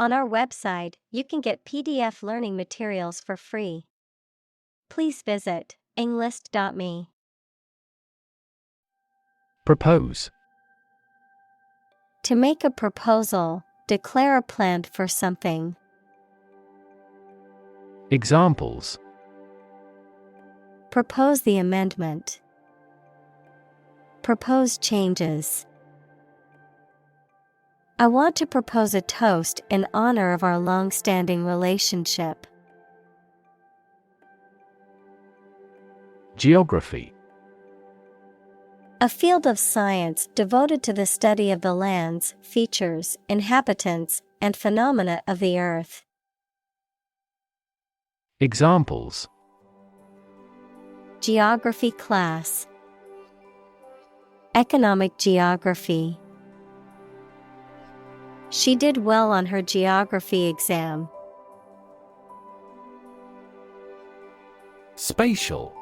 On our website, you can get PDF learning materials for free. Please visit englist.me. Propose. To make a proposal, declare a plan for something. Examples. Propose the amendment. Propose changes. I want to propose a toast in honor of our long-standing relationship. Geography. A field of science devoted to the study of the lands, features, inhabitants, and phenomena of the earth. Examples. Geography class. Economic geography. She did well on her geography exam. Spatial.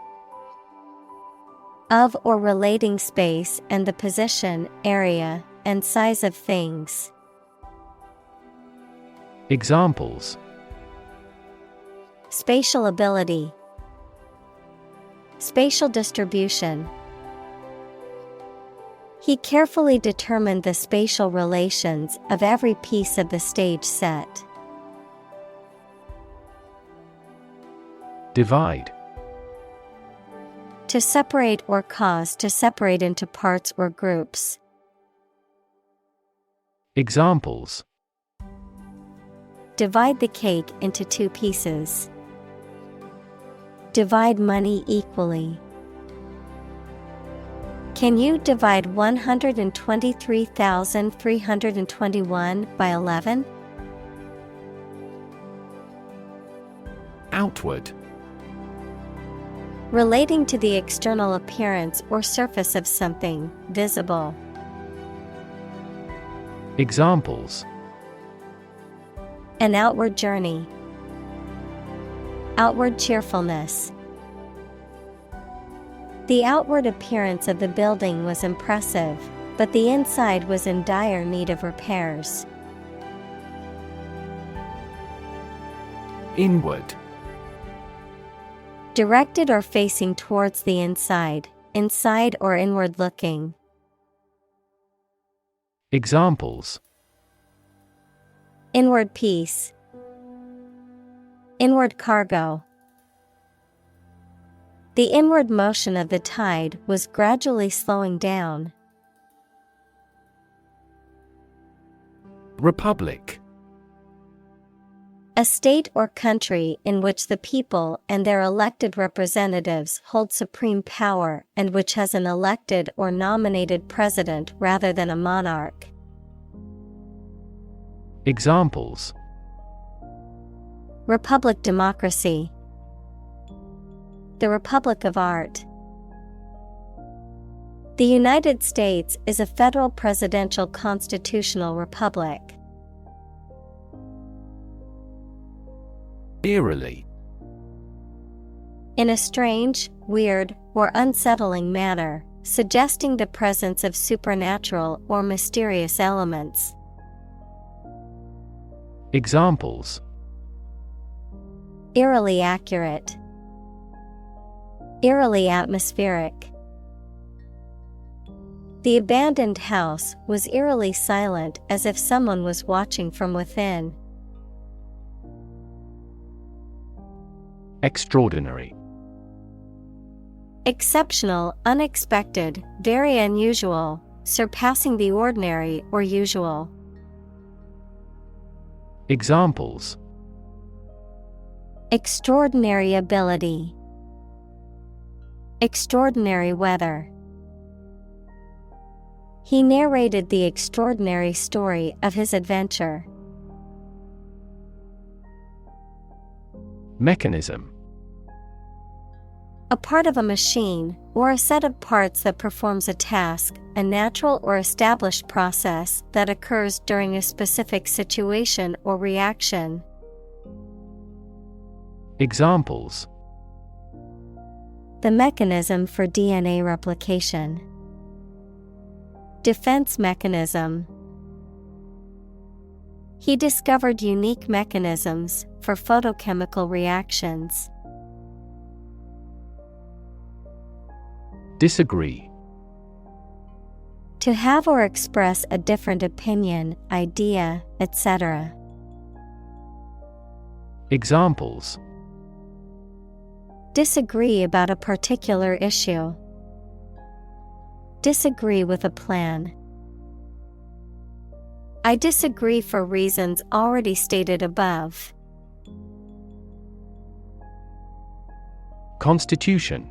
Of or relating space and the position, area, and size of things. Examples. Spatial ability. Spatial distribution. He carefully determined the spatial relations of every piece of the stage set. Divide. To separate or cause to separate into parts or groups. Examples. Divide the cake into 2 pieces. Divide money equally. Can you divide 123,321 by 11? Outward. Relating to the external appearance or surface of something, visible. Examples. An outward journey. Outward cheerfulness. The outward appearance of the building was impressive, but the inside was in dire need of repairs. Inward. Directed or facing towards the inside or inward looking. Examples. Inward peace. Inward cargo. The inward motion of the tide was gradually slowing down. Republic. A state or country in which the people and their elected representatives hold supreme power and which has an elected or nominated president rather than a monarch. Examples. Republic democracy. The Republic of Art. The United States is a federal presidential constitutional republic. Eerily. In a strange, weird, or unsettling manner, suggesting the presence of supernatural or mysterious elements. Examples. Eerily accurate. Eerily atmospheric. The abandoned house was eerily silent, as if someone was watching from within. Extraordinary. Exceptional, unexpected, very unusual, surpassing the ordinary or usual. Examples. Extraordinary ability. Extraordinary weather. He narrated the extraordinary story of his adventure. Mechanism. A part of a machine, or a set of parts that performs a task, a natural or established process that occurs during a specific situation or reaction. Examples. The mechanism for DNA replication. Defense mechanism. He discovered unique mechanisms for photochemical reactions. Disagree. To have or express a different opinion, idea, etc. Examples: disagree about a particular issue. Disagree with a plan. I disagree for reasons already stated above. Constitution.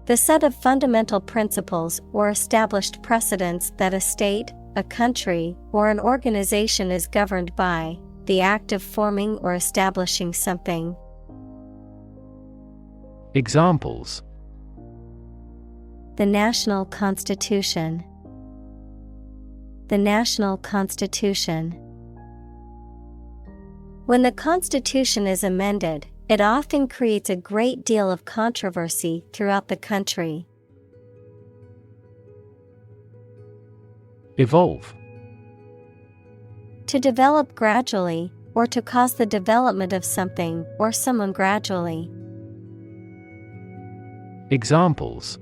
The set of fundamental principles or established precedents that a state, a country, or an organization is governed by, the act of forming or establishing something. Examples: the national constitution. The national constitution. When the Constitution is amended, it often creates a great deal of controversy throughout the country. Evolve. To develop gradually, or to cause the development of something or someone gradually. Examples: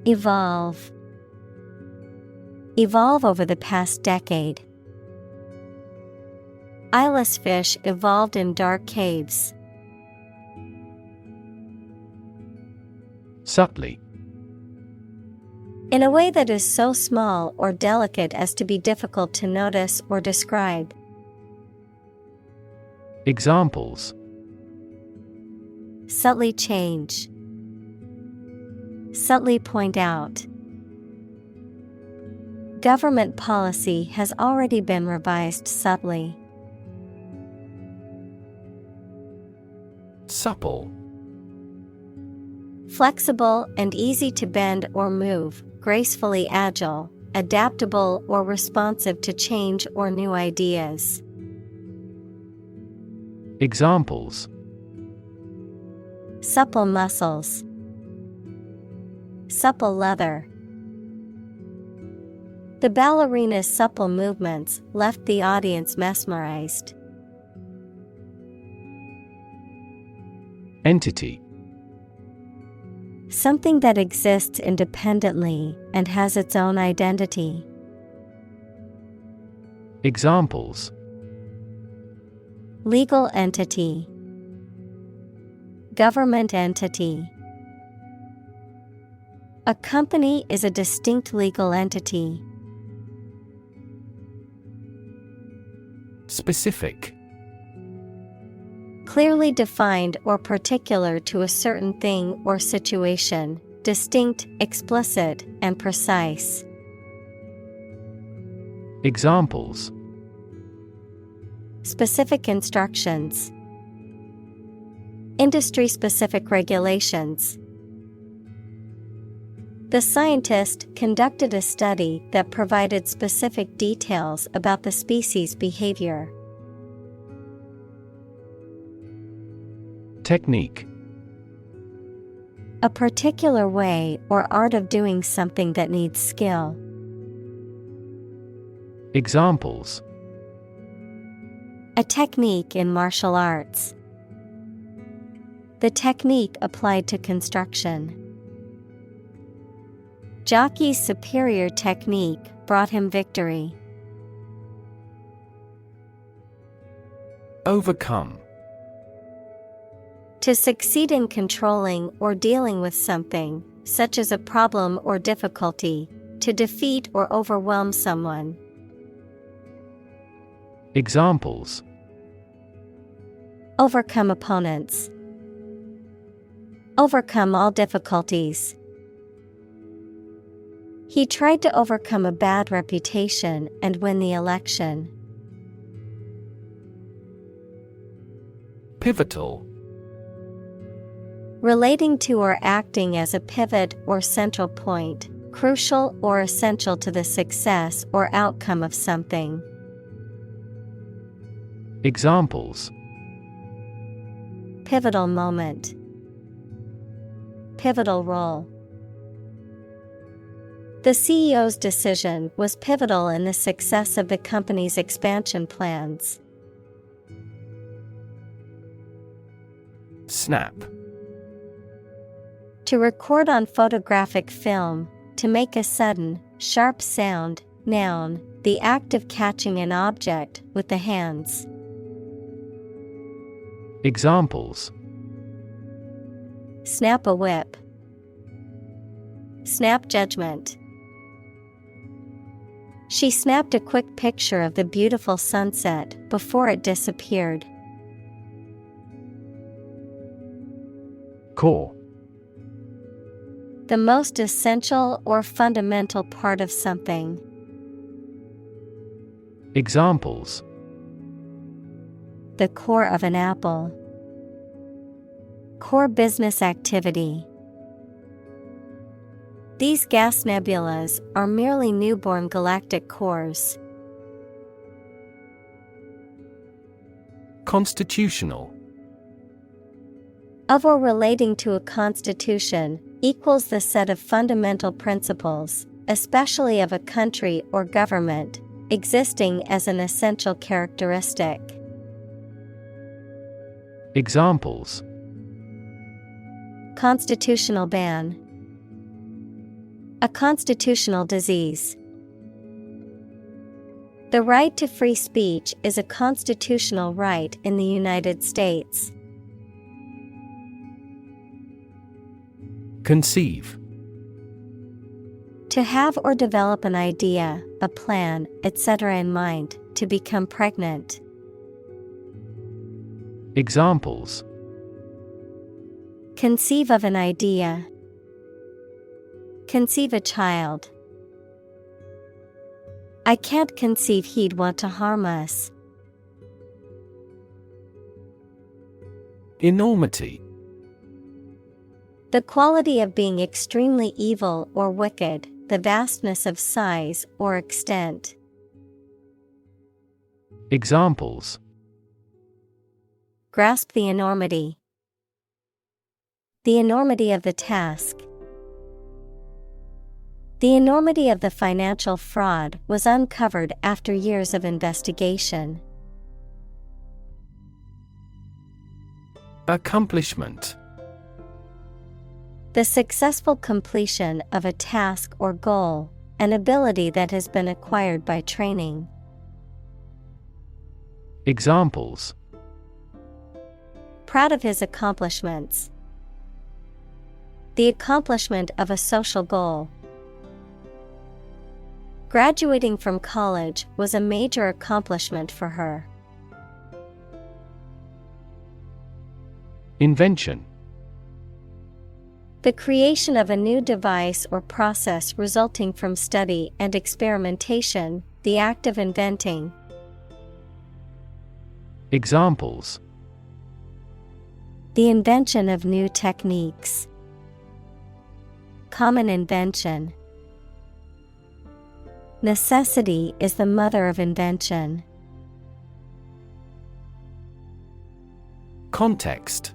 evolve. Evolve over the past decade. Eyeless fish evolved in dark caves. Subtly. In a way that is so small or delicate as to be difficult to notice or describe. Examples: subtly change. Subtly point out. Government policy has already been revised subtly. Supple. Flexible and easy to bend or move, gracefully agile, adaptable or responsive to change or new ideas. Examples: supple muscles. Supple leather. The ballerina's supple movements left the audience mesmerized. Entity. Something that exists independently and has its own identity. Examples: legal entity. Government entity. A company is a distinct legal entity. Specific. Clearly defined or particular to a certain thing or situation, distinct, explicit, and precise. Examples: specific instructions. Industry-specific regulations. The scientist conducted a study that provided specific details about the species' behavior. Technique. A particular way or art of doing something that needs skill. Examples: a technique in martial arts. The technique applied to construction. Jockey's superior technique brought him victory. Overcome. To succeed in controlling or dealing with something, such as a problem or difficulty, to defeat or overwhelm someone. Examples: overcome opponents. Overcome all difficulties. He tried to overcome a bad reputation and win the election. Pivotal. Relating to or acting as a pivot or central point, crucial or essential to the success or outcome of something. Examples: pivotal moment. Pivotal role. The CEO's decision was pivotal in the success of the company's expansion plans. Snap. To record on photographic film, to make a sudden, sharp sound. Noun, the act of catching an object with the hands. Examples: Snap a whip. Snap judgment. She snapped a quick picture of the beautiful sunset before it disappeared. Core. The most essential or fundamental part of something. Examples: The core of an apple. Core business activity. These gas nebulas are merely newborn galactic cores. Constitutional. Of or relating to a constitution, equals the set of fundamental principles, especially of a country or government, existing as an essential characteristic. Examples: Constitutional ban. A constitutional disease. The right to free speech is a constitutional right in the United States. Conceive. To have or develop an idea, a plan, etc. in mind, to become pregnant. Examples: Conceive of an idea. Conceive a child. I can't conceive he'd want to harm us. Enormity. The quality of being extremely evil or wicked, the vastness of size or extent. Examples: Grasp the enormity. The enormity of the task. The enormity of the financial fraud was uncovered after years of investigation. Accomplishment. The successful completion of a task or goal, an ability that has been acquired by training. Examples: Proud of his accomplishments. The accomplishment of a social goal. Graduating from college was a major accomplishment for her. Invention. The creation of a new device or process resulting from study and experimentation, the act of inventing. Examples: The invention of new techniques. Common invention. Necessity is the mother of invention. Context.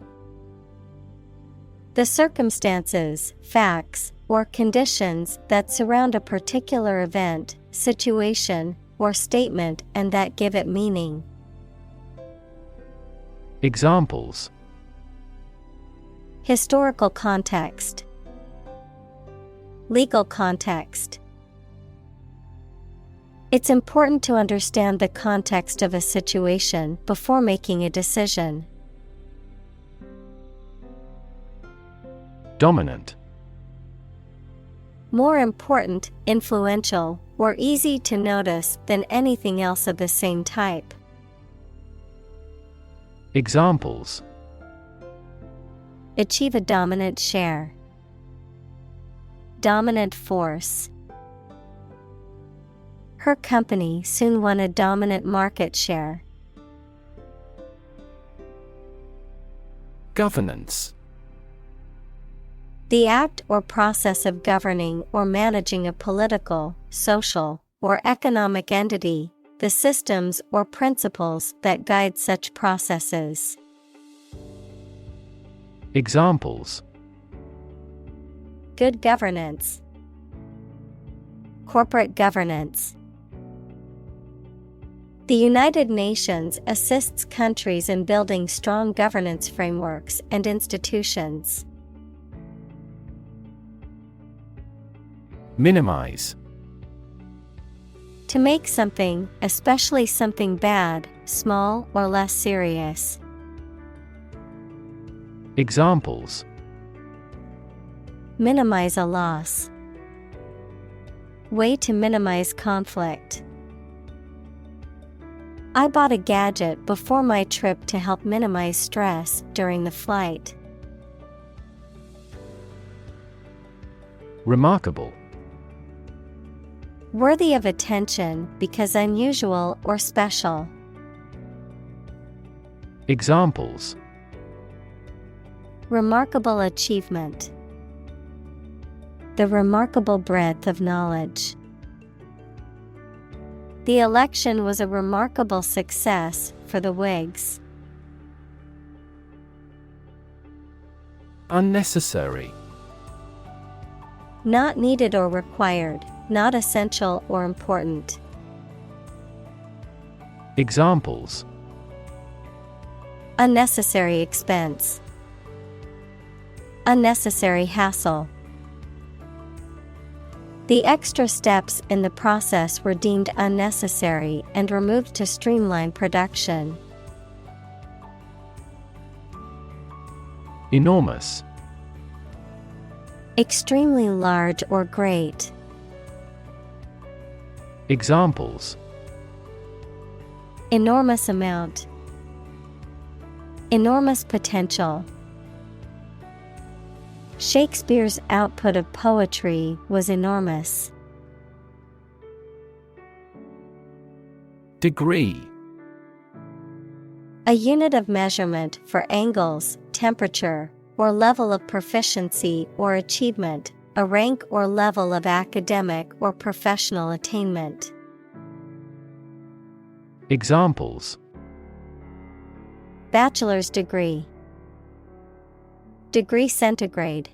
The circumstances, facts, or conditions that surround a particular event, situation, or statement and that give it meaning. Examples: Historical context. Legal context. It's important to understand the context of a situation before making a decision. Dominant. More important, influential, or easy to notice than anything else of the same type. Examples: Achieve a dominant share. Dominant force. Her company soon won a dominant market share. Governance. The act or process of governing or managing a political, social, or economic entity, the systems or principles that guide such processes. Examples: Good governance. corporate governance. The United Nations assists countries in building strong governance frameworks and institutions. Minimize. To make something, especially something bad, small or less serious. Examples: Minimize a loss. Way to minimize conflict. I bought a gadget before my trip to help minimize stress during the flight. Remarkable. Worthy of attention because unusual or special. Examples: Remarkable achievement. The remarkable breadth of knowledge. The election was a remarkable success for the Whigs. Unnecessary. Not needed or required, not essential or important. Examples: Unnecessary expense. Unnecessary hassle. The extra steps in the process were deemed unnecessary and removed to streamline production. Enormous. Extremely large or great. Examples: Enormous amount. Enormous potential. Shakespeare's output of poetry was enormous. Degree. A unit of measurement for angles, temperature, or level of proficiency or achievement, a rank or level of academic or professional attainment. Examples: Bachelor's degree. Degree centigrade.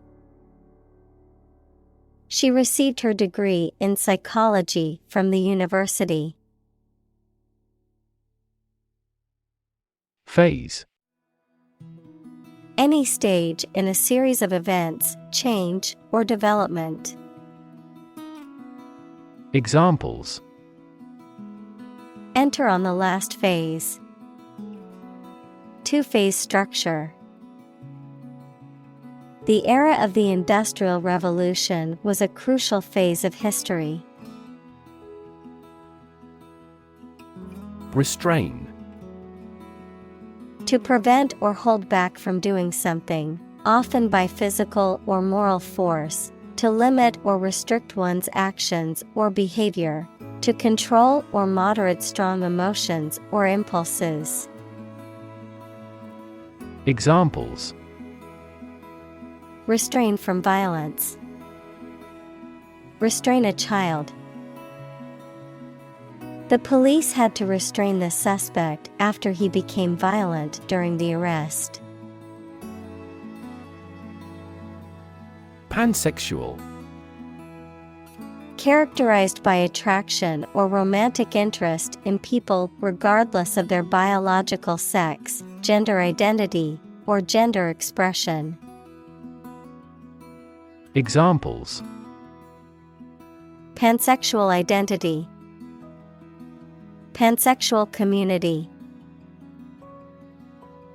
She received her degree in psychology from the university. Phase. Any stage in a series of events, change, or development. Examples: Enter on the last phase. Two-phase structure. The era of the Industrial Revolution was a crucial phase of history. Restrain. To prevent or hold back from doing something, often by physical or moral force, to limit or restrict one's actions or behavior, to control or moderate strong emotions or impulses. Examples: Restrain from violence. Restrain a child. The police had to restrain the suspect after he became violent during the arrest. Pansexual. Characterized by attraction or romantic interest in people regardless of their biological sex, gender identity, or gender expression. Examples: Pansexual identity. Pansexual community.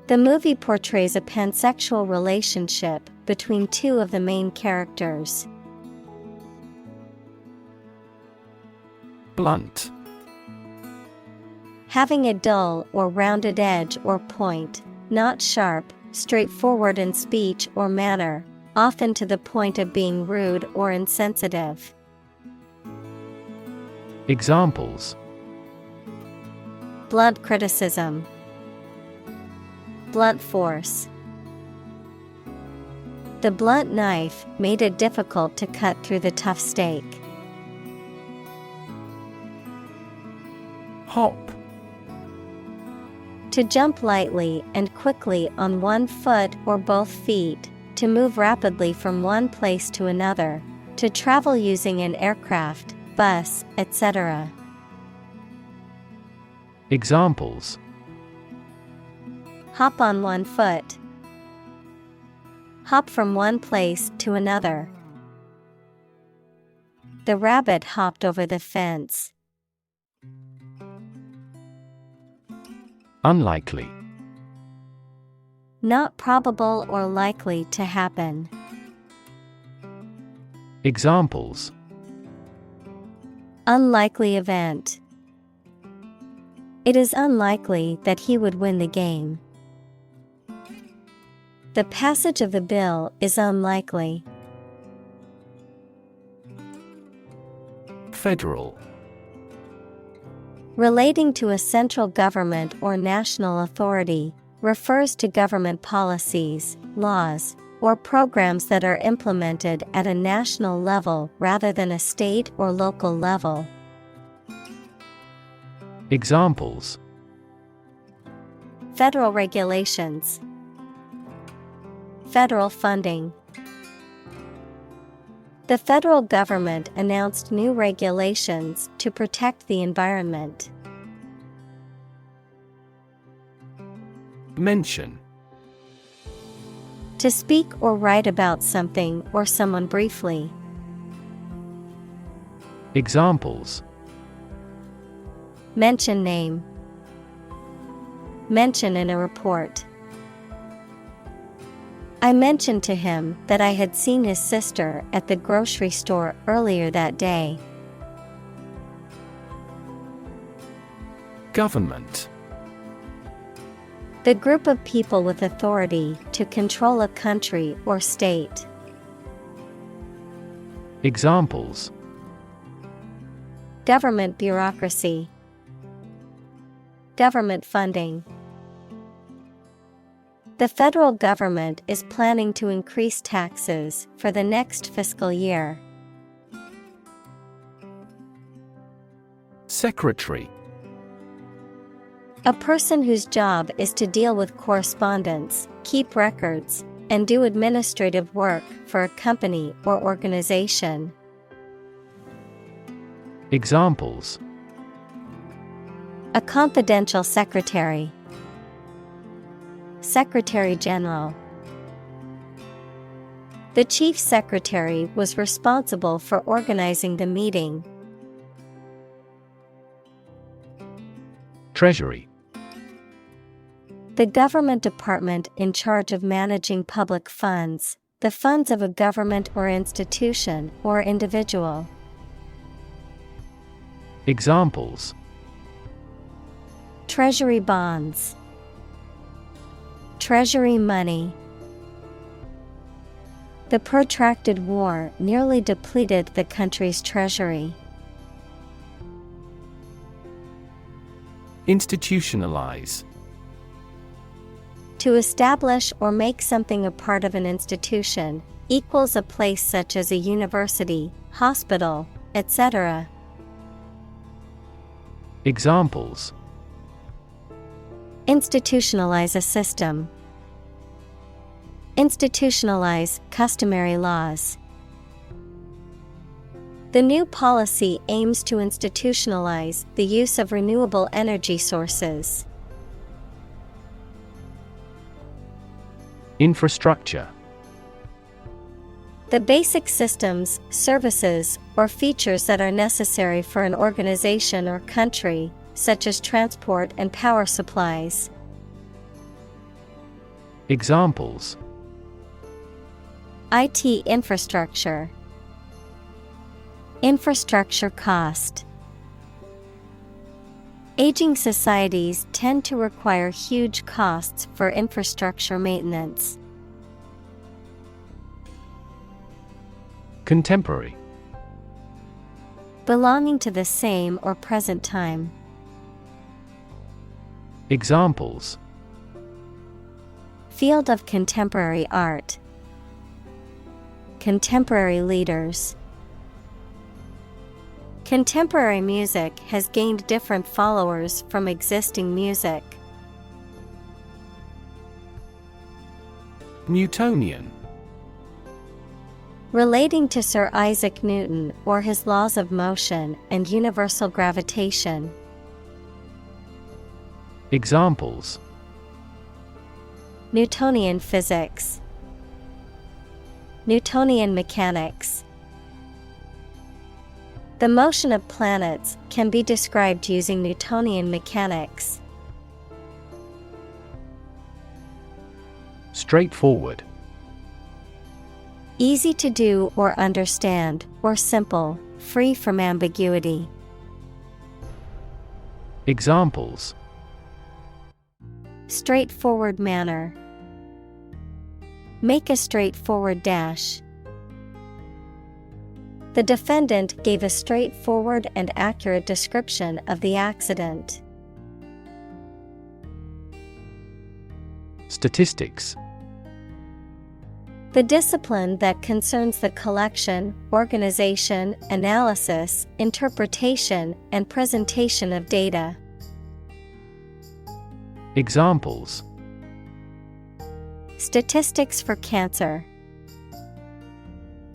The movie portrays a pansexual relationship between two of the main characters. Blunt. Having a dull or rounded edge or point, not sharp, straightforward in speech or manner, often to the point of being rude or insensitive. Examples: Blunt criticism. Blunt force. The blunt knife made it difficult to cut through the tough steak. Hop. To jump lightly and quickly on one foot or both feet, to move rapidly from one place to another, to travel using an aircraft, bus, etc. Examples: hop on one foot, hop from one place to another. The rabbit hopped over the fence. Unlikely. Not probable or likely to happen. Examples: unlikely event. It is unlikely that he would win the game. The passage of the bill is unlikely. Federal. Relating to a central government or national authority, refers to government policies, laws, or programs that are implemented at a national level rather than a state or local level. Examples: federal regulations, federal funding. The federal government announced new regulations to protect the environment. Mention. To speak or write about something or someone briefly. Examples: mention name, mention in a report. I mentioned to him that I had seen his sister at the grocery store earlier that day. Government. The group of people with authority to control a country or state. Examples: government bureaucracy, government funding. The federal government is planning to increase taxes for the next fiscal year. Secretary. A person whose job is to deal with correspondence, keep records, and do administrative work for a company or organization. Examples: a confidential secretary, Secretary General. The chief secretary was responsible for organizing the meeting. Treasury. The government department in charge of managing public funds, the funds of a government or institution or individual. Examples: treasury bonds, treasury money. The protracted war nearly depleted the country's treasury. Institutionalize. To establish or make something a part of an institution, equals a place such as a university, hospital, etc. Examples: institutionalize a system, institutionalize customary laws. The new policy aims to institutionalize the use of renewable energy sources. Infrastructure. The basic systems, services, or features that are necessary for an organization or country, such as transport and power supplies. Examples: IT infrastructure, infrastructure cost. Aging societies tend to require huge costs for infrastructure maintenance. Contemporary. Belonging to the same or present time. Examples: field of contemporary art, contemporary leaders. Contemporary music has gained different followers from existing music. Newtonian. Relating to Sir Isaac Newton or his laws of motion and universal gravitation. Examples: Newtonian physics, Newtonian mechanics. The motion of planets can be described using Newtonian mechanics. Straightforward. Easy to do or understand, or simple, free from ambiguity. Examples: Straightforward manner. Make a straightforward dash. The defendant gave a straightforward and accurate description of the accident. Statistics. The discipline that concerns the collection, organization, analysis, interpretation, and presentation of data. Examples: Statistics for cancer.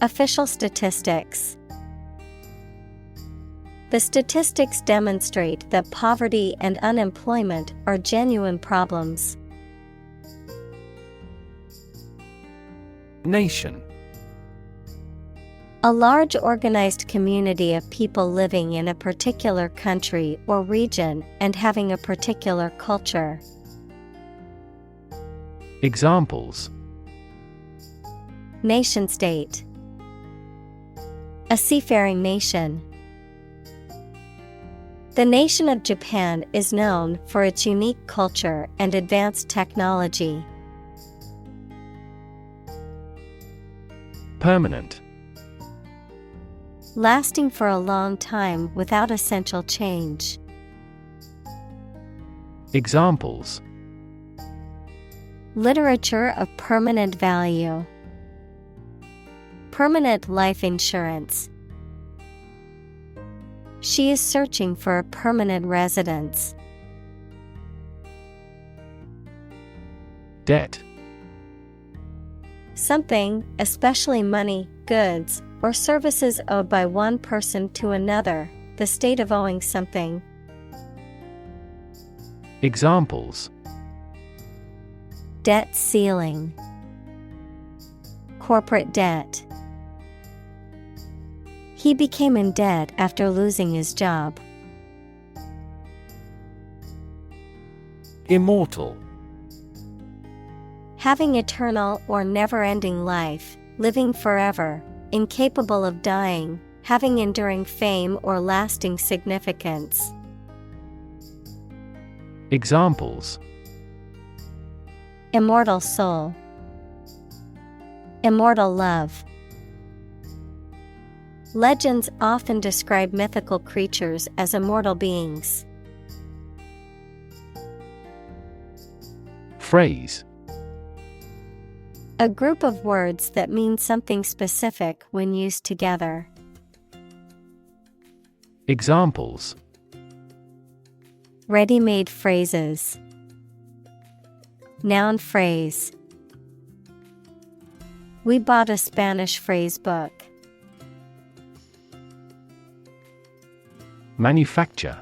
Official statistics. The statistics demonstrate that poverty and unemployment are genuine problems. Nation. A large organized community of people living in a particular country or region and having a particular culture. Examples: Nation state. A seafaring nation. The nation of Japan is known for its unique culture and advanced technology. Permanent. Lasting for a long time without essential change. Examples: Literature of permanent value. Permanent life insurance. She is searching for a permanent residence. Debt. Something, especially money, goods, or services owed by one person to another, the state of owing something. Examples: Debt ceiling. Corporate debt. He became in debt after losing his job. Immortal. Having eternal or never-ending life, living forever, incapable of dying, having enduring fame or lasting significance. Examples: Immortal soul. Immortal love. Legends often describe mythical creatures as immortal beings. Phrase. A group of words that mean something specific when used together. Examples: Ready-made phrases. Noun phrase. We bought a Spanish phrase book. Manufacture.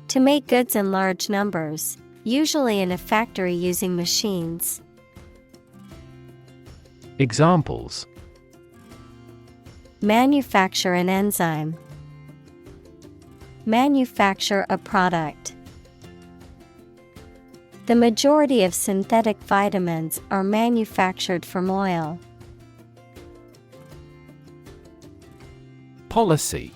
To make goods in large numbers, usually in a factory using machines. Examples: Manufacture an enzyme. Manufacture a product. The majority of synthetic vitamins are manufactured from oil. Policy.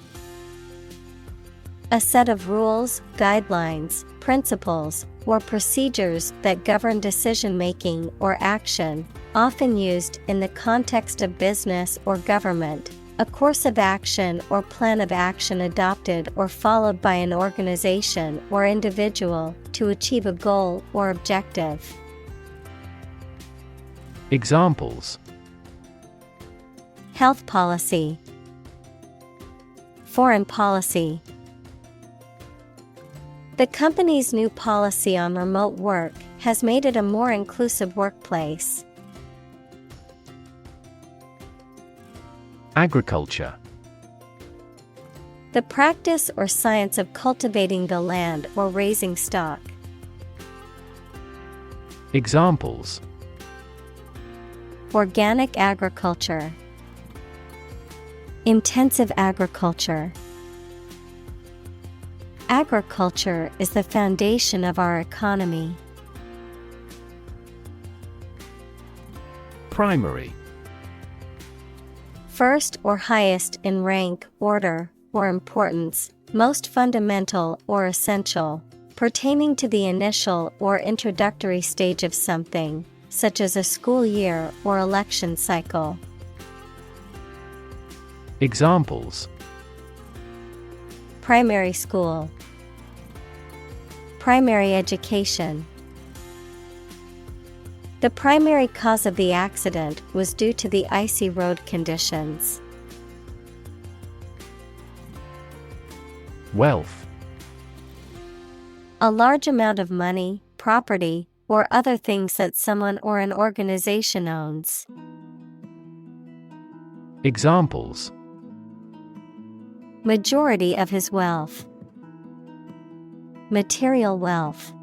A set of rules, guidelines, principles, or procedures that govern decision-making or action, often used in the context of business or government. A course of action or plan of action adopted or followed by an organization or individual to achieve a goal or objective. Examples: Health policy. Foreign policy. The company's new policy on remote work has made it a more inclusive workplace. Agriculture. The practice or science of cultivating the land or raising stock. Examples: Organic agriculture. Intensive agriculture. Agriculture is the foundation of our economy. Primary. First or highest in rank, order, or importance, most fundamental or essential, pertaining to the initial or introductory stage of something, such as a school year or election cycle. Examples: Primary school. Primary education. The primary cause of the accident was due to the icy road conditions. Wealth. A large amount of money, property, or other things that someone or an organization owns. Examples: Majority of his wealth. Material wealth.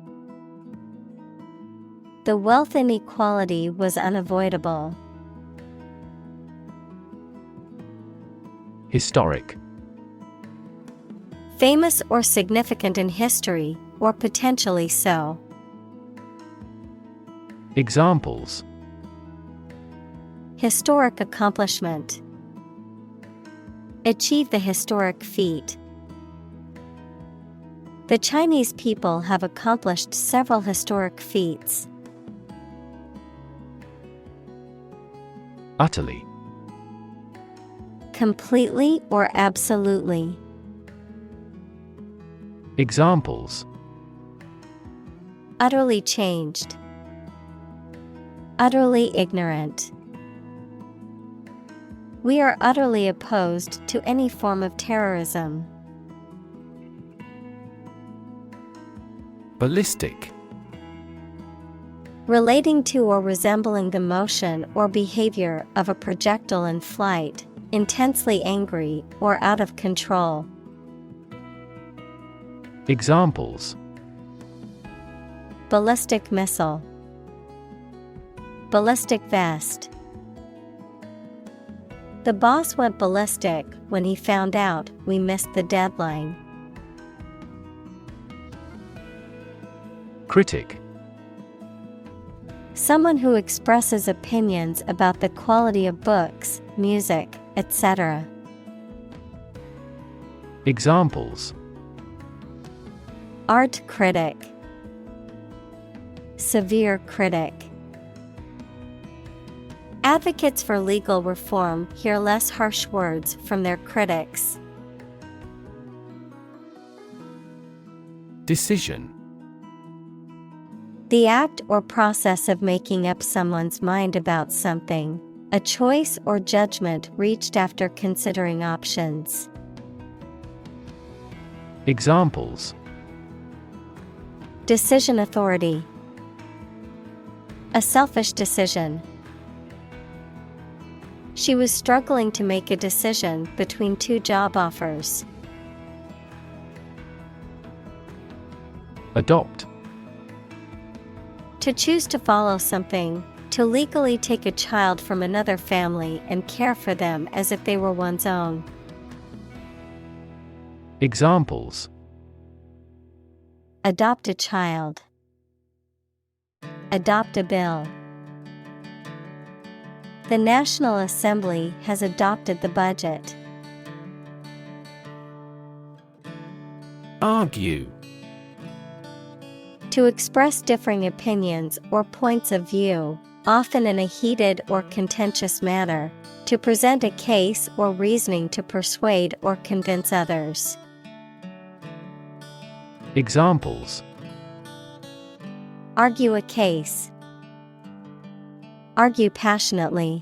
The wealth inequality was unavoidable. Historic. Famous or significant in history, or potentially so. Examples: Historic accomplishment. Achieve the historic feat. The Chinese people have accomplished several historic feats. Utterly. Completely or absolutely. Examples: Utterly changed. Utterly ignorant. We are utterly opposed to any form of terrorism. Ballistic. Relating to or resembling the motion or behavior of a projectile in flight, intensely angry or out of control. Examples: Ballistic missile. Ballistic vest. The boss went ballistic when he found out we missed the deadline. Critic. Someone who expresses opinions about the quality of books, music, etc. Examples: Art critic. Severe critic. Advocates for legal reform hear less harsh words from their critics. Decision. The act or process of making up someone's mind about something, a choice or judgment reached after considering options. Examples: Decision authority. A selfish decision. She was struggling to make a decision between two job offers. Adopt. To choose to follow something, to legally take a child from another family and care for them as if they were one's own. Examples: Adopt a child. Adopt a bill. The National Assembly has adopted the budget. Argue. To express differing opinions or points of view, often in a heated or contentious manner, to present a case or reasoning to persuade or convince others. Examples: Argue a case. Argue passionately.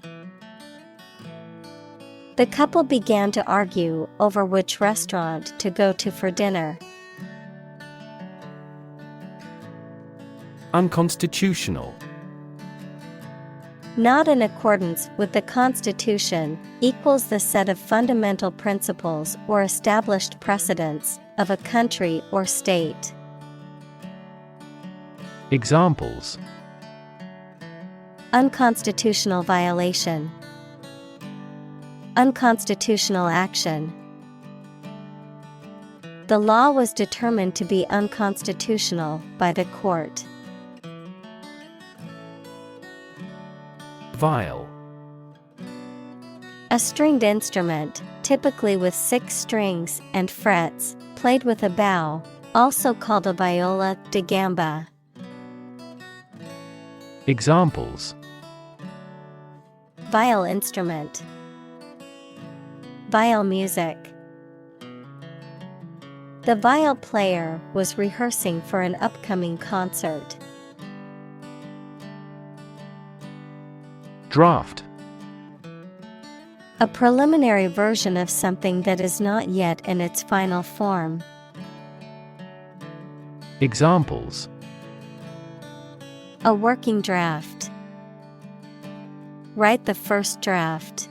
The couple began to argue over which restaurant to go to for dinner. Unconstitutional. Not in accordance with the Constitution equals the set of fundamental principles or established precedents of a country or state. Examples: Unconstitutional violation. Unconstitutional action. The law was determined to be unconstitutional by the court. Viol. A stringed instrument, typically with 6 strings and frets, played with a bow, also called a viola da gamba. Examples: Viol instrument. Viol music. The viol player was rehearsing for an upcoming concert. Draft. A preliminary version of something that is not yet in its final form. Examples: A working draft. Write the first draft.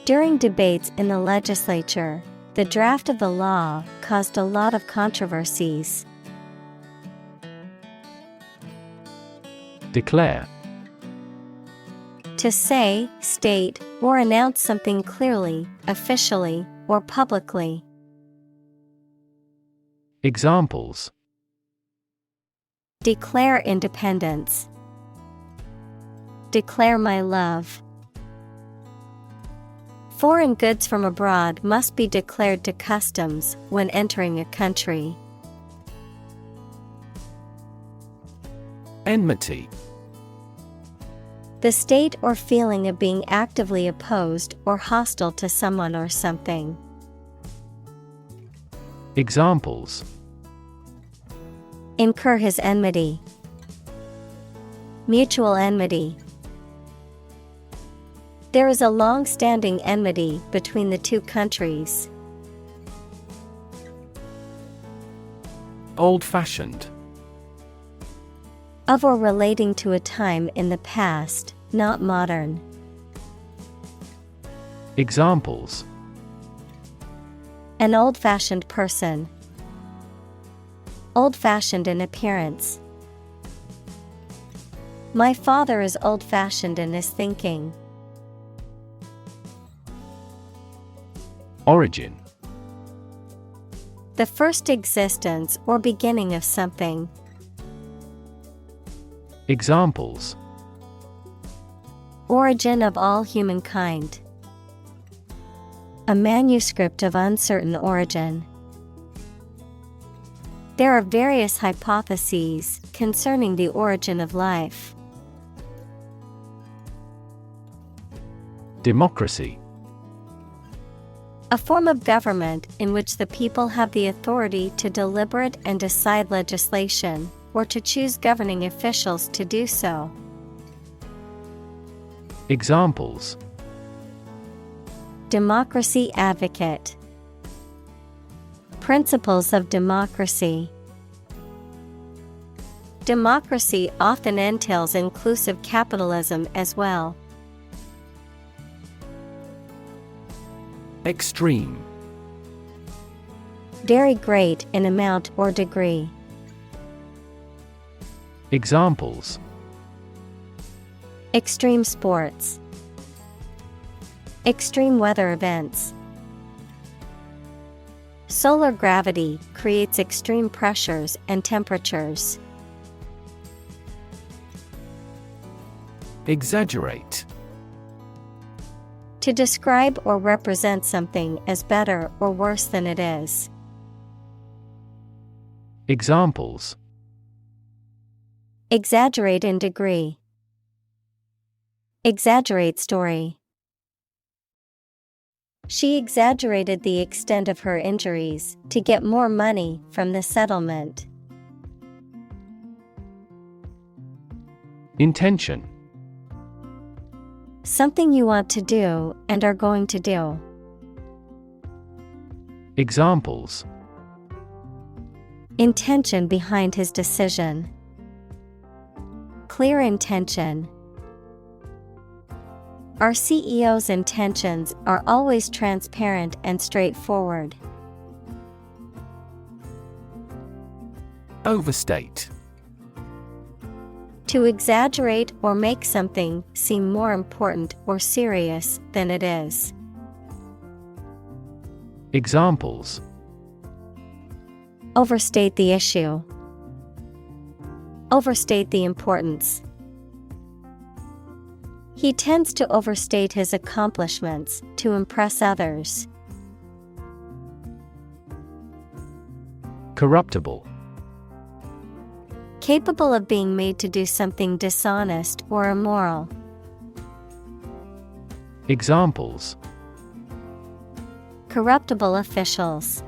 During debates in the legislature, the draft of the law caused a lot of controversies. Declare. To say, state, or announce something clearly, officially, or publicly. Examples: Declare independence. Declare my love. Foreign goods from abroad must be declared to customs when entering a country. Enmity. The state or feeling of being actively opposed or hostile to someone or something. Examples: Incur his enmity. Mutual enmity. There is a long-standing enmity between the two countries. Old-fashioned. Of or relating to a time in the past, not modern. Examples: An old-fashioned person. Old-fashioned in appearance. My father is old-fashioned in his thinking. Origin. The first existence or beginning of something. Examples: Origin of all humankind. A manuscript of uncertain origin. There are various hypotheses concerning the origin of life. Democracy. A form of government in which the people have the authority to deliberate and decide legislation, or to choose governing officials to do so. Examples: Democracy advocate. Principles of democracy. Democracy often entails inclusive capitalism as well. Extreme. Very great in amount or degree. Examples: Extreme sports. Extreme weather events. Solar gravity creates extreme pressures and temperatures. Exaggerate. To describe or represent something as better or worse than it is. Examples: Exaggerate in degree. Exaggerate story. She exaggerated the extent of her injuries to get more money from the settlement. Intention. Something you want to do and are going to do. Examples: Intention behind his decision. clear intention. Our CEO's intentions are always transparent and straightforward. Overstate. To exaggerate or make something seem more important or serious than it is. Examples: Overstate the issue. Overstate the importance. He tends to overstate his accomplishments to impress others. Corruptible. Capable of being made to do something dishonest or immoral. Examples: Corruptible officials.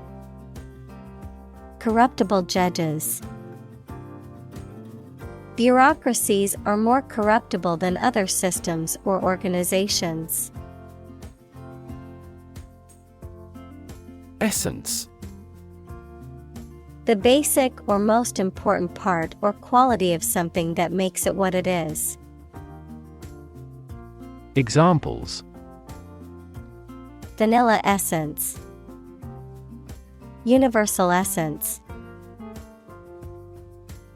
Corruptible judges. Bureaucracies are more corruptible than other systems or organizations. Essence. The basic or most important part or quality of something that makes it what it is. Examples: Vanilla essence. Universal essence.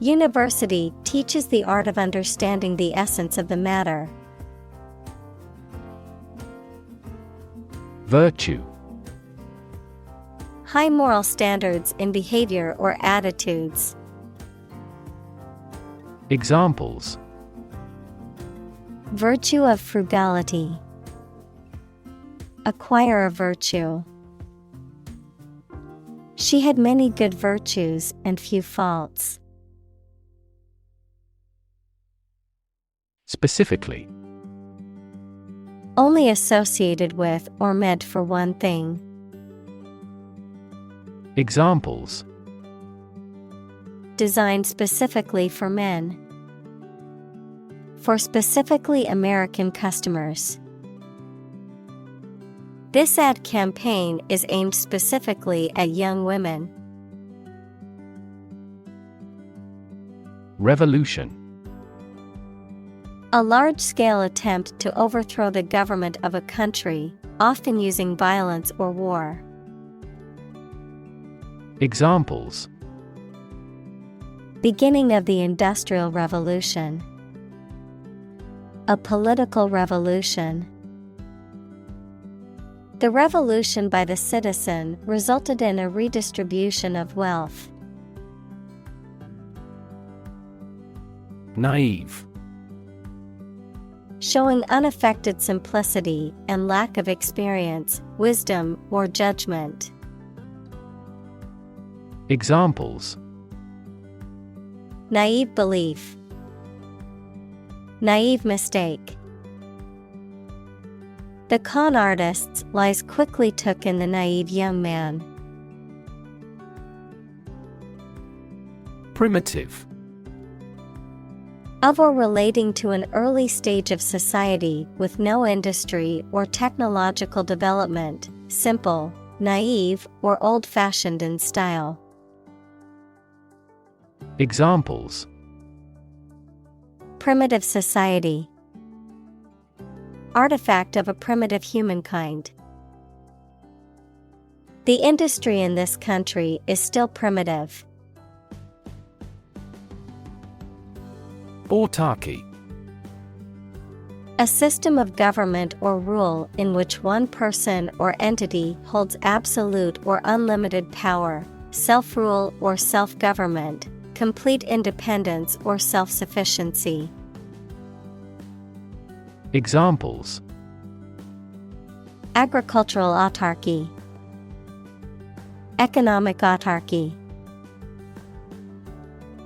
University teaches the art of understanding the essence of the matter. Virtue. High moral standards in behavior or attitudes. Examples: Virtue of frugality. Acquire a virtue. She had many good virtues and few faults. Specifically. Only associated with or meant for one thing. Examples: Designed specifically for men. For specifically American customers. This ad campaign is aimed specifically at young women. Revolution. A large-scale attempt to overthrow the government of a country, often using violence or war. Examples: Beginning of the Industrial Revolution. A political revolution. The revolution by the citizen resulted in a redistribution of wealth. Naive. Showing unaffected simplicity and lack of experience, wisdom, or judgment. Examples: Naive belief. Naive mistake. The con artist's lies quickly took in the naive young man. Primitive. Of or relating to an early stage of society with no industry or technological development, simple, naive, or old-fashioned in style. Examples: Primitive society. Artifact of a primitive humankind. The industry in this country is still primitive. Autarky. A system of government or rule in which one person or entity holds absolute or unlimited power, self-rule or self-government, complete independence or self-sufficiency. Examples: Agricultural autarky. Economic autarky.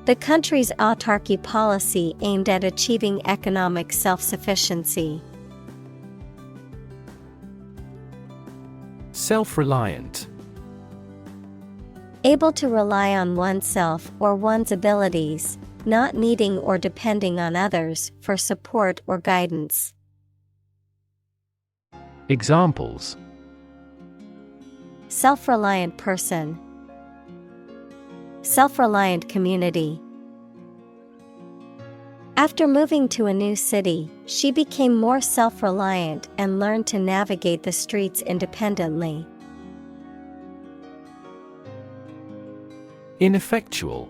The country's autarky policy aimed at achieving economic self-sufficiency. Self-reliant. Able to rely on oneself or one's abilities, not needing or depending on others for support or guidance. Examples: Self-reliant person. Self-reliant community. After moving to a new city, she became more self-reliant and learned to navigate the streets independently. Ineffectual.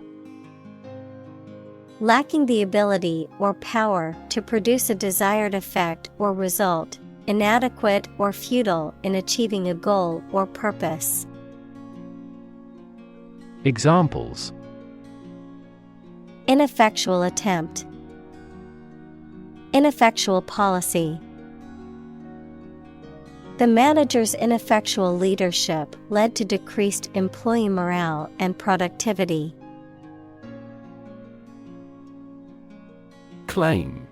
Lacking the ability or power to produce a desired effect or result, inadequate or futile in achieving a goal or purpose. Examples: Ineffectual attempt. Ineffectual policy. The manager's ineffectual leadership led to decreased employee morale and productivity. Claim.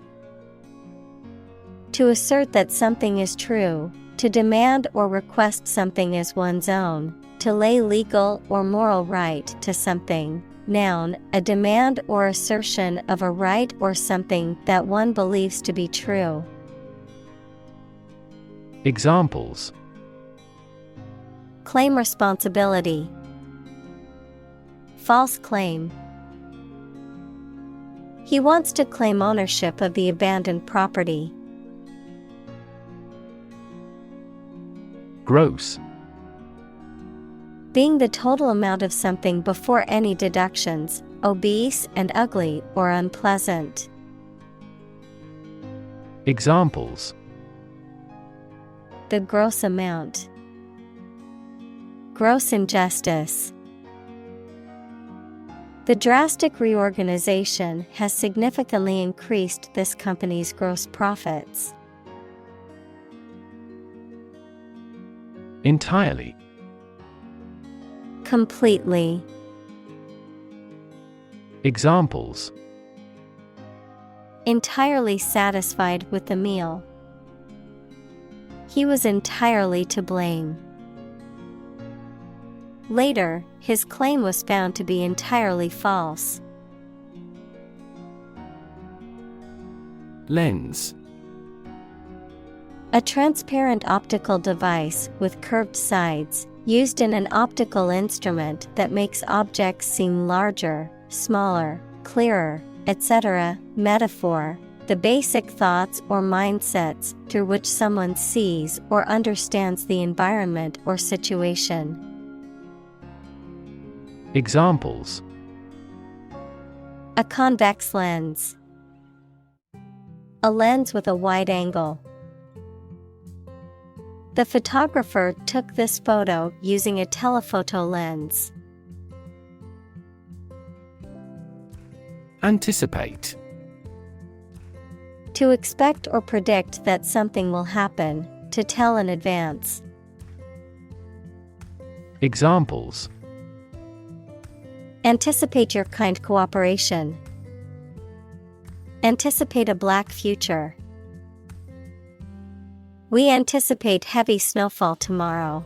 To assert that something is true, to demand or request something as one's own, to lay legal or moral right to something. Noun, a demand or assertion of a right or something that one believes to be true. Examples: Claim responsibility. False claim. He wants to claim ownership of the abandoned property. Gross. Being the total amount of something before any deductions, obese and ugly or unpleasant. Examples: The gross amount. Gross injustice. The drastic reorganization has significantly increased this company's gross profits. Entirely. Completely. Examples: Entirely satisfied with the meal. He was entirely to blame. Later, his claim was found to be entirely false. Lens. A transparent optical device with curved sides, used in an optical instrument that makes objects seem larger, smaller, clearer, etc. Metaphor: the basic thoughts or mindsets through which someone sees or understands the environment or situation. Examples: A convex lens. A lens with a wide angle. The photographer took this photo using a telephoto lens. Anticipate. To expect or predict that something will happen, to tell in advance. Examples: Anticipate your kind cooperation. Anticipate a black future. We anticipate heavy snowfall tomorrow.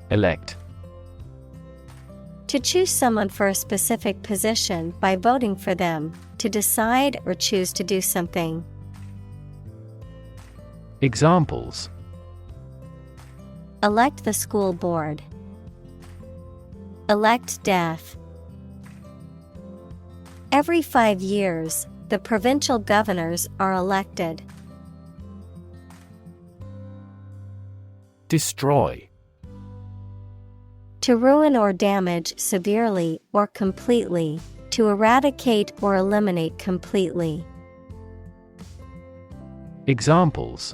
Elect. To choose someone for a specific position by voting for them, to decide or choose to do something. Examples: Elect the school board. Elect death. Every 5 years, the provincial governors are elected. Destroy. To ruin or damage severely or completely, to eradicate or eliminate completely. Examples: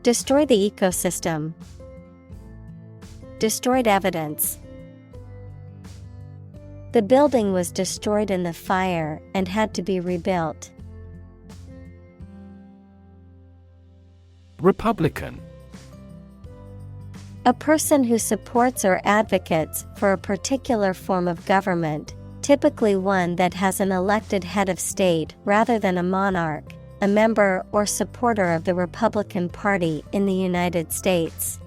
Destroy the ecosystem. Destroyed evidence. The building was destroyed in the fire and had to be rebuilt. Republican. A person who supports or advocates for a particular form of government, typically one that has an elected head of state rather than a monarch, a member or supporter of the Republican Party in the United States.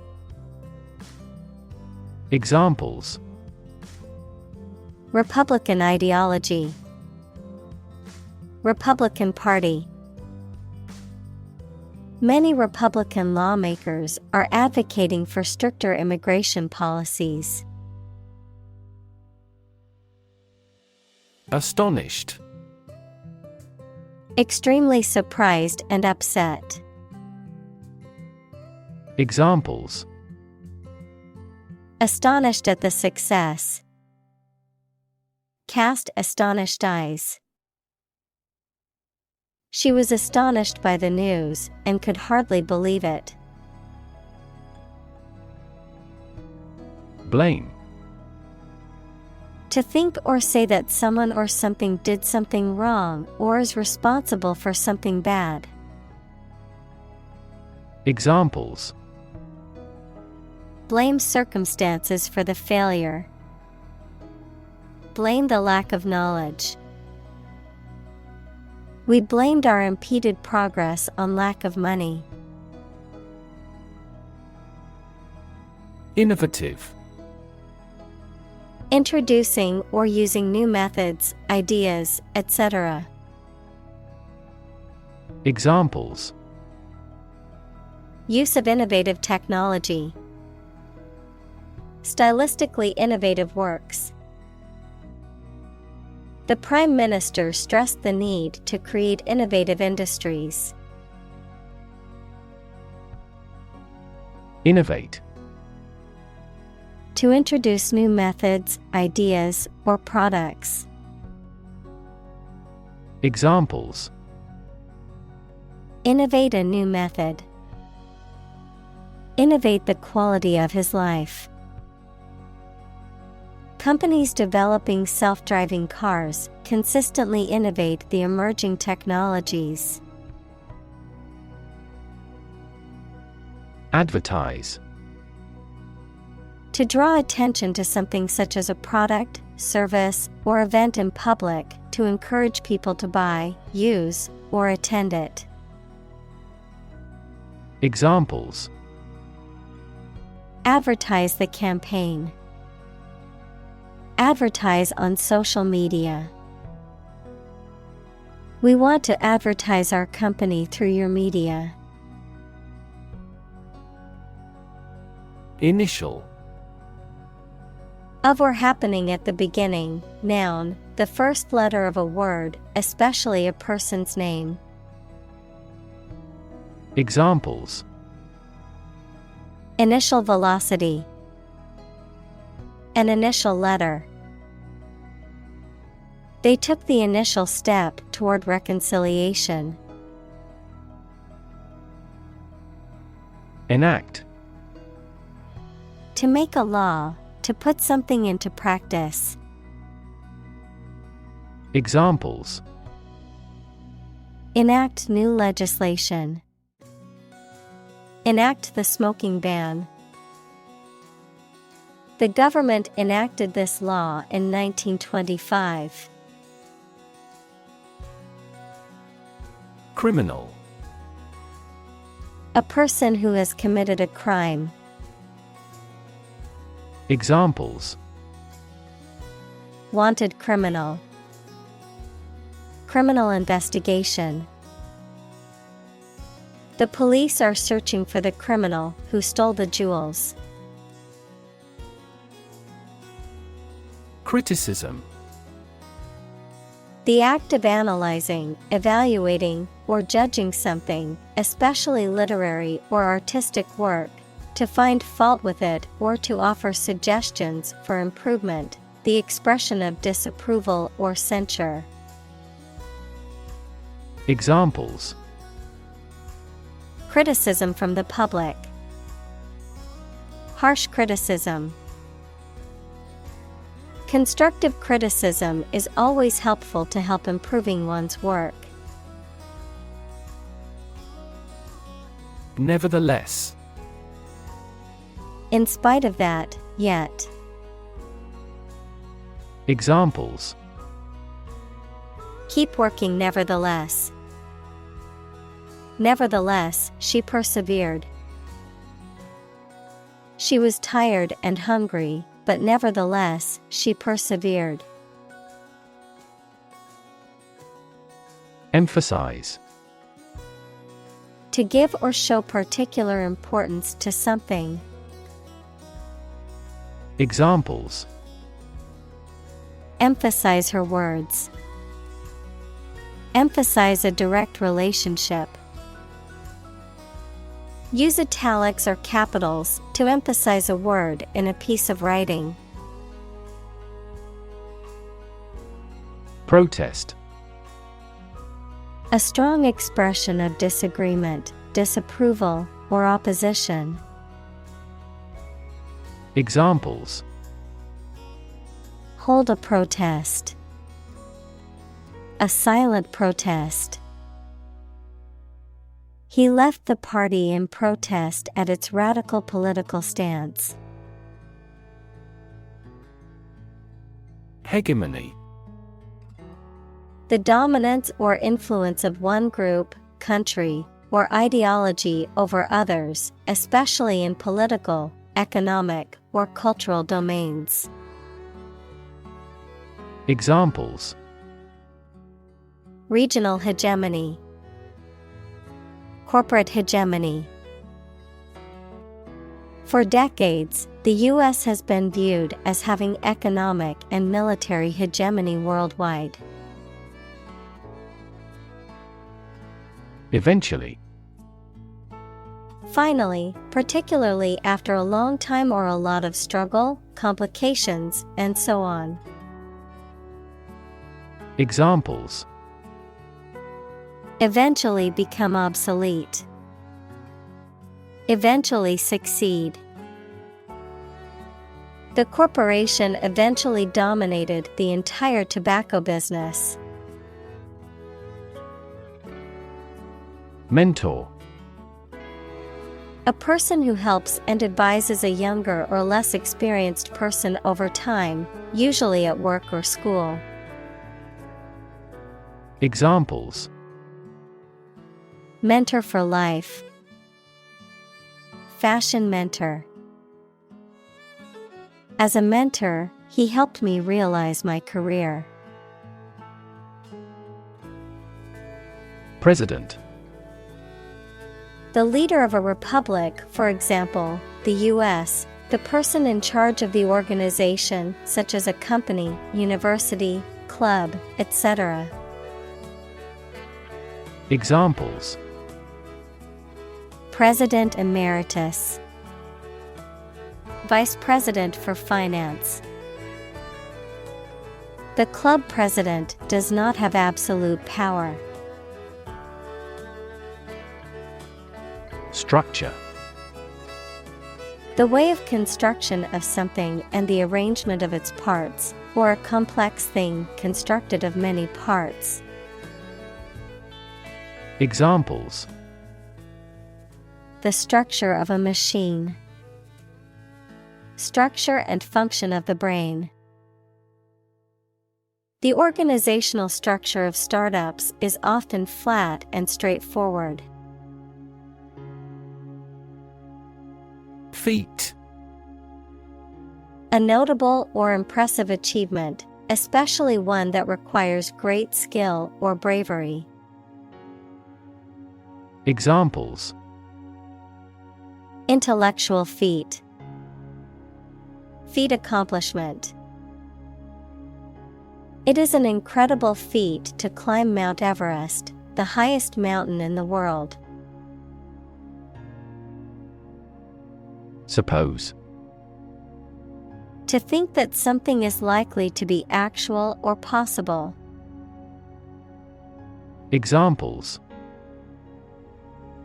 Examples: Republican ideology. Republican Party. Many Republican lawmakers are advocating for stricter immigration policies. Astonished. Extremely surprised and upset. Examples: Astonished at the success. Cast astonished eyes. She was astonished by the news and could hardly believe it. Blame. To think or say that someone or something did something wrong or is responsible for something bad. Examples: Blame circumstances for the failure. Blame the lack of knowledge. We blamed our impeded progress on lack of money. Innovative. Introducing or using new methods, ideas, etc. Examples: Use of innovative technology. Stylistically innovative works. The Prime Minister stressed the need to create innovative industries. Innovate. To introduce new methods, ideas, or products. Examples: Innovate a new method. Innovate the quality of his life. Companies developing self-driving cars consistently innovate the emerging technologies. Advertise. To draw attention to something such as a product, service, or event in public, to encourage people to buy, use, or attend it. Examples: Advertise the campaign. Advertise on social media. We want to advertise our company through your media. Initial. Of or happening at the beginning, noun, the first letter of a word, especially a person's name. Examples: Initial velocity. An initial letter. They took the initial step toward reconciliation. Enact. To make a law, to put something into practice. Examples: Enact new legislation. Enact the smoking ban. The government enacted this law in 1925. Criminal. A person who has committed a crime. Examples: Wanted criminal. Criminal investigation. The police are searching for the criminal who stole the jewels. Criticism. The act of analyzing, evaluating, or judging something, especially literary or artistic work, to find fault with it or to offer suggestions for improvement, the expression of disapproval or censure. Examples: Criticism from the public. Harsh criticism. Constructive criticism is always helpful to help improving one's work. Nevertheless. In spite of that, yet. Examples: Keep working nevertheless. Nevertheless, she persevered. She was tired and hungry, but nevertheless, she persevered. Emphasize. To give or show particular importance to something. Emphasize her words. Emphasize a direct relationship. Use italics or capitals to emphasize a word in a piece of writing. Protest. A strong expression of disagreement, disapproval, or opposition. Examples: Hold a protest. A silent protest. He left the party in protest at its radical political stance. Hegemony. The dominance or influence of one group, country, or ideology over others, especially in political, economic, or cultural domains. Examples: Regional hegemony. Corporate hegemony. For decades, the U.S. has been viewed as having economic and military hegemony worldwide. Eventually. Finally, particularly after a long time or a lot of struggle, complications, and so on. Examples: Eventually become obsolete. Eventually succeed. The corporation eventually dominated the entire tobacco business. Mentor. A person who helps and advises a younger or less experienced person over time, usually at work or school. Examples: Mentor for life. Fashion mentor. As a mentor, he helped me realize my career. President. The leader of a republic, for example, the U.S., the person in charge of the organization, such as a company, university, club, etc. Examples: President Emeritus. Vice President for Finance. The club president does not have absolute power. Structure. The way of construction of something and the arrangement of its parts, or a complex thing constructed of many parts. Examples: The structure of a machine. Structure and function of the brain. The organizational structure of startups is often flat and straightforward. Feat. A notable or impressive achievement, especially one that requires great skill or bravery. Examples: Intellectual feat. Feat accomplishment. It is an incredible feat to climb Mount Everest, the highest mountain in the world. Suppose. To think that something is likely to be actual or possible. Examples: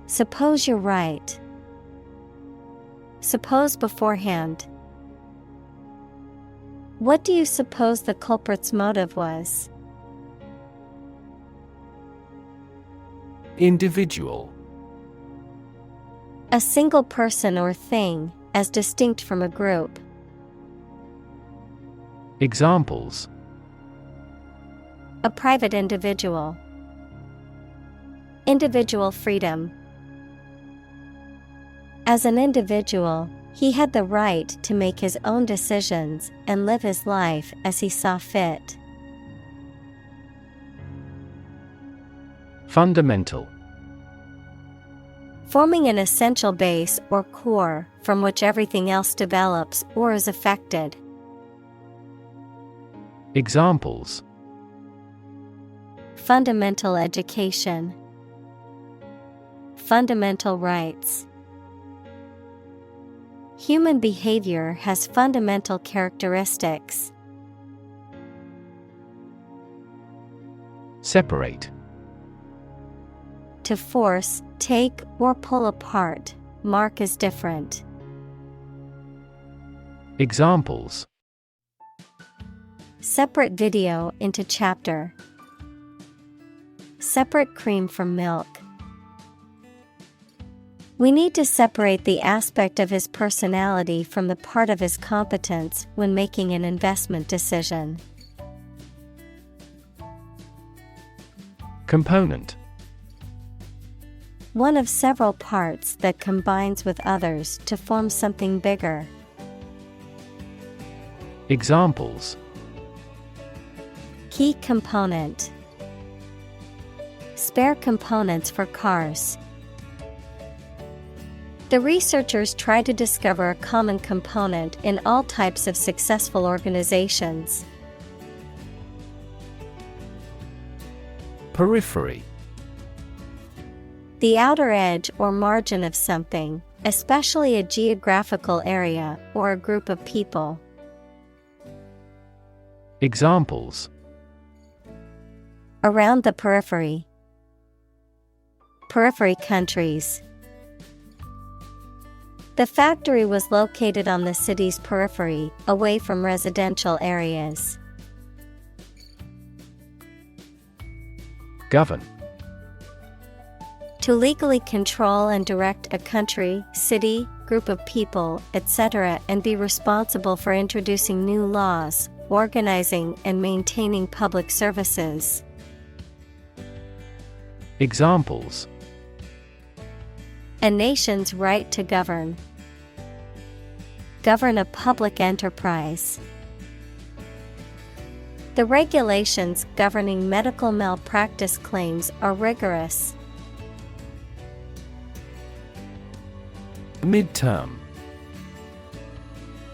Suppose you're right. Suppose beforehand. What do you suppose the culprit's motive was? Individual. A single person or thing, as distinct from a group. Examples: A private individual. Individual freedom. As an individual, he had the right to make his own decisions and live his life as he saw fit. Fundamental. Forming an essential base or core from which everything else develops or is affected. Examples: fundamental education, fundamental rights. Human behavior has fundamental characteristics. Separate. To force, take, or pull apart, mark as different. Examples: separate video into chapter, separate cream from milk. We need to separate the aspect of his personality from the part of his competence when making an investment decision. Component. One of several parts that combines with others to form something bigger. Examples: key component, spare components for cars. The researchers try to discover a common component in all types of successful organizations. Periphery. The outer edge or margin of something, especially a geographical area or a group of people. Examples: around the periphery, periphery countries. The factory was located on the city's periphery, away from residential areas. Govern. To legally control and direct a country, city, group of people, etc., and be responsible for introducing new laws, organizing and maintaining public services. Examples: a nation's right to govern. Govern a public enterprise. The regulations governing medical malpractice claims are rigorous. Midterm.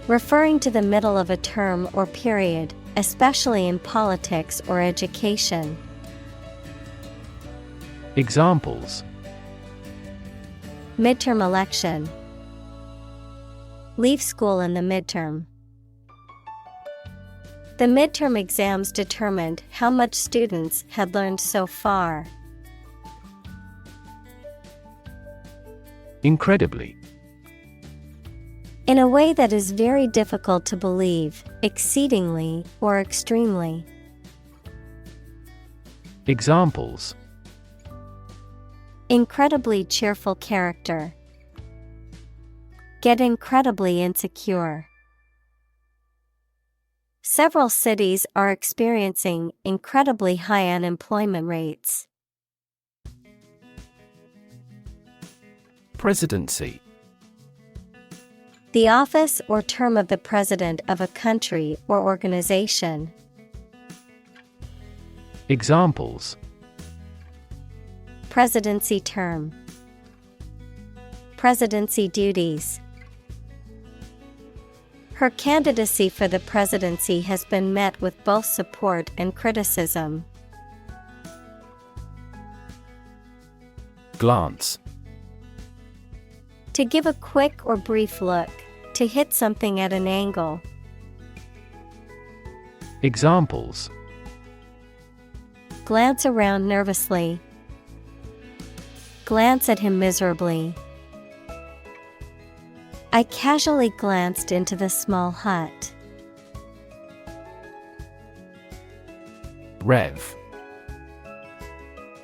Referring to the middle of a term or period, especially in politics or education. Examples: midterm election. Leave school in the midterm. The midterm exams determined how much students had learned so far. Incredibly. In a way that is very difficult to believe, exceedingly, or extremely. Examples: incredibly cheerful character. Get incredibly insecure. Several cities are experiencing incredibly high unemployment rates. Presidency. The office or term of the president of a country or organization. Examples: presidency term. Presidency duties. Her candidacy for the presidency has been met with both support and criticism. Glance. To give a quick or brief look, to hit something at an angle. Examples: glance around nervously. Glance at him miserably. I casually glanced into the small hut. Rev.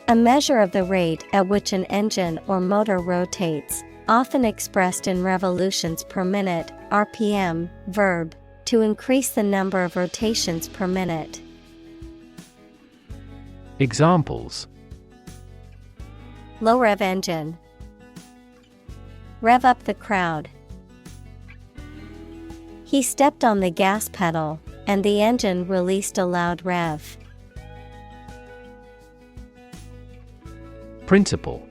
A measure of the rate at which an engine or motor rotates, often expressed in revolutions per minute, RPM, verb, to increase the number of rotations per minute. Examples: low rev engine. Rev up the crowd. He stepped on the gas pedal, and the engine released a loud rev. Principle.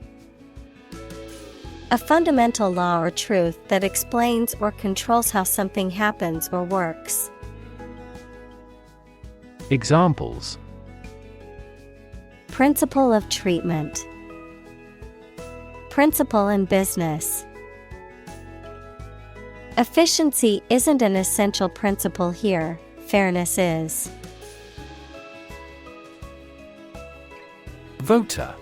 A fundamental law or truth that explains or controls how something happens or works. Examples: principle of treatment, principle in business. Efficiency isn't an essential principle here, fairness is. Voter.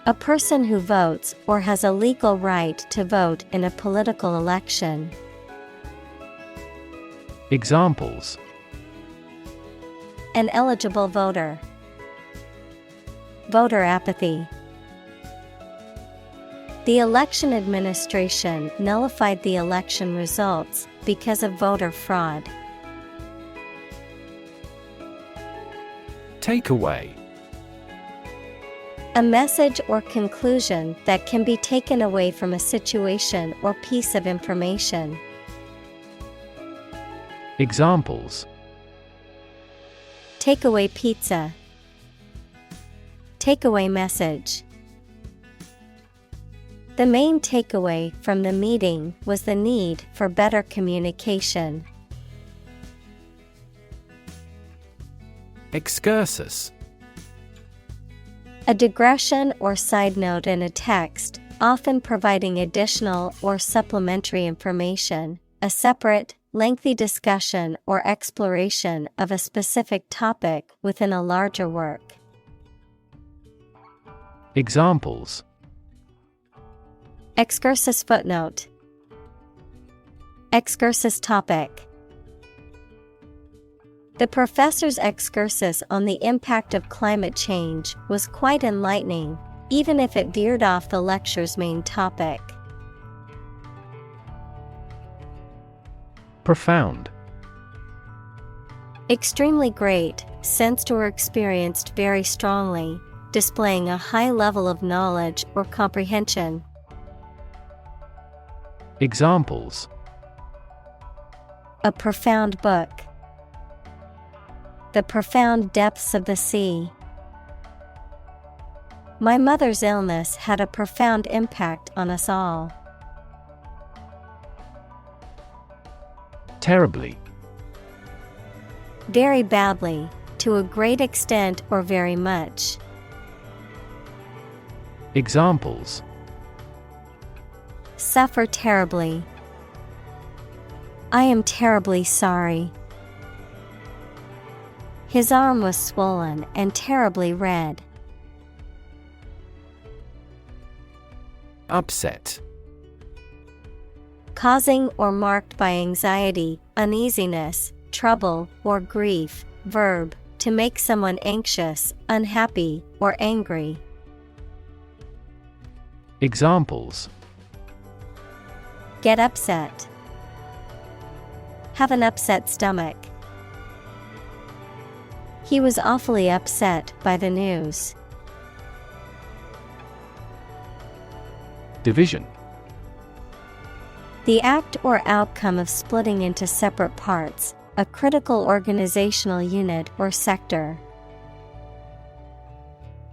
A person who votes or has a legal right to vote in a political election. Examples: An eligible voter, voter apathy. The election administration nullified the election results because of voter fraud. Takeaway. A message or conclusion that can be taken away from a situation or piece of information. Examples: Takeaway pizza, takeaway message. The main takeaway from the meeting was the need for better communication. Excursus. A digression or side note in a text, often providing additional or supplementary information, a separate, lengthy discussion or exploration of a specific topic within a larger work. Examples: Excursus footnote, excursus topic. The professor's excursus on the impact of climate change was quite enlightening, even if it veered off the lecture's main topic. Profound. Extremely great, sensed or experienced very strongly, displaying a high level of knowledge or comprehension. Examples: A profound book, the profound depths of the sea. My mother's illness had a profound impact on us all. Terribly. Very badly, to a great extent or very much. Examples: Suffer terribly. I am terribly sorry. His arm was swollen and terribly red. Upset. Causing or marked by anxiety, uneasiness, trouble, or grief. Verb, to make someone anxious, unhappy, or angry. Examples: Get upset. Have an upset stomach. He was awfully upset by the news. Division. The act or outcome of splitting into separate parts, a critical organizational unit or sector.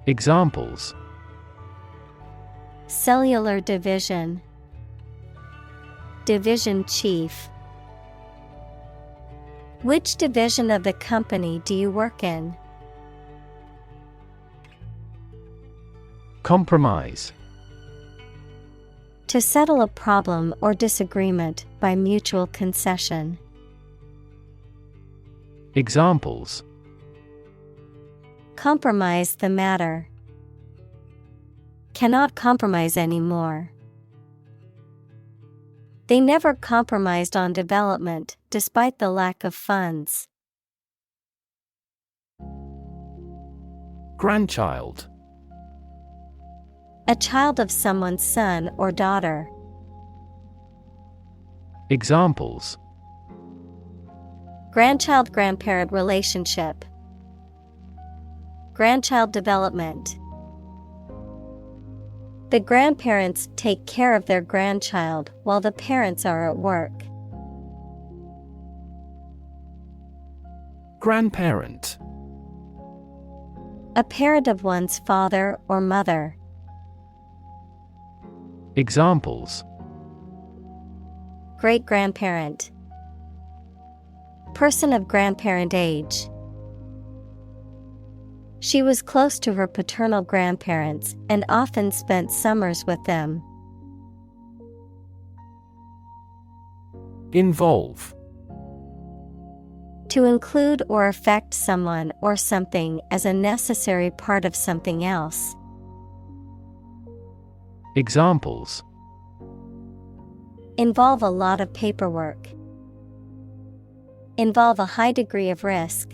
Examples: Cellular division, division chief. Which division of the company do you work in? Compromise. To settle a problem or disagreement by mutual concession. Examples: Compromise the matter. Cannot compromise anymore. They never compromised on development, despite the lack of funds. Grandchild. A child of someone's son or daughter. Examples: Grandchild-grandparent relationship. Grandchild development. The grandparents take care of their grandchild while the parents are at work. Grandparent. A parent of one's father or mother. Examples: Great-grandparent. Person of grandparent age. She was close to her paternal grandparents and often spent summers with them. Involve. To include or affect someone or something as a necessary part of something else. Examples: Involve a lot of paperwork. Involve a high degree of risk.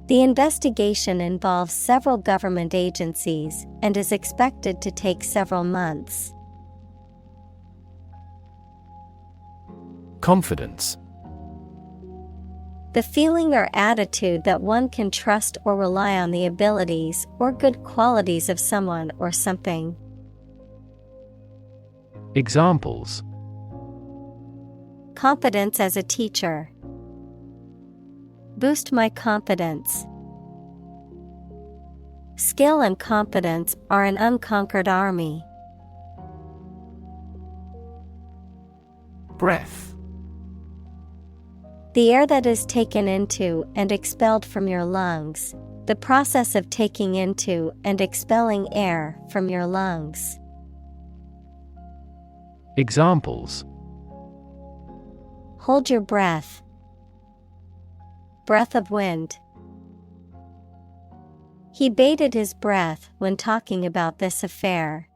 The investigation involves several government agencies and is expected to take several months. Confidence. The feeling or attitude that one can trust or rely on the abilities or good qualities of someone or something. Examples: Confidence as a teacher. Boost my confidence. Skill and confidence are an unconquered army. Breath. The air that is taken into and expelled from your lungs. The process of taking into and expelling air from your lungs. Examples: Hold your breath. Breath of wind. He bated his breath when talking about this affair.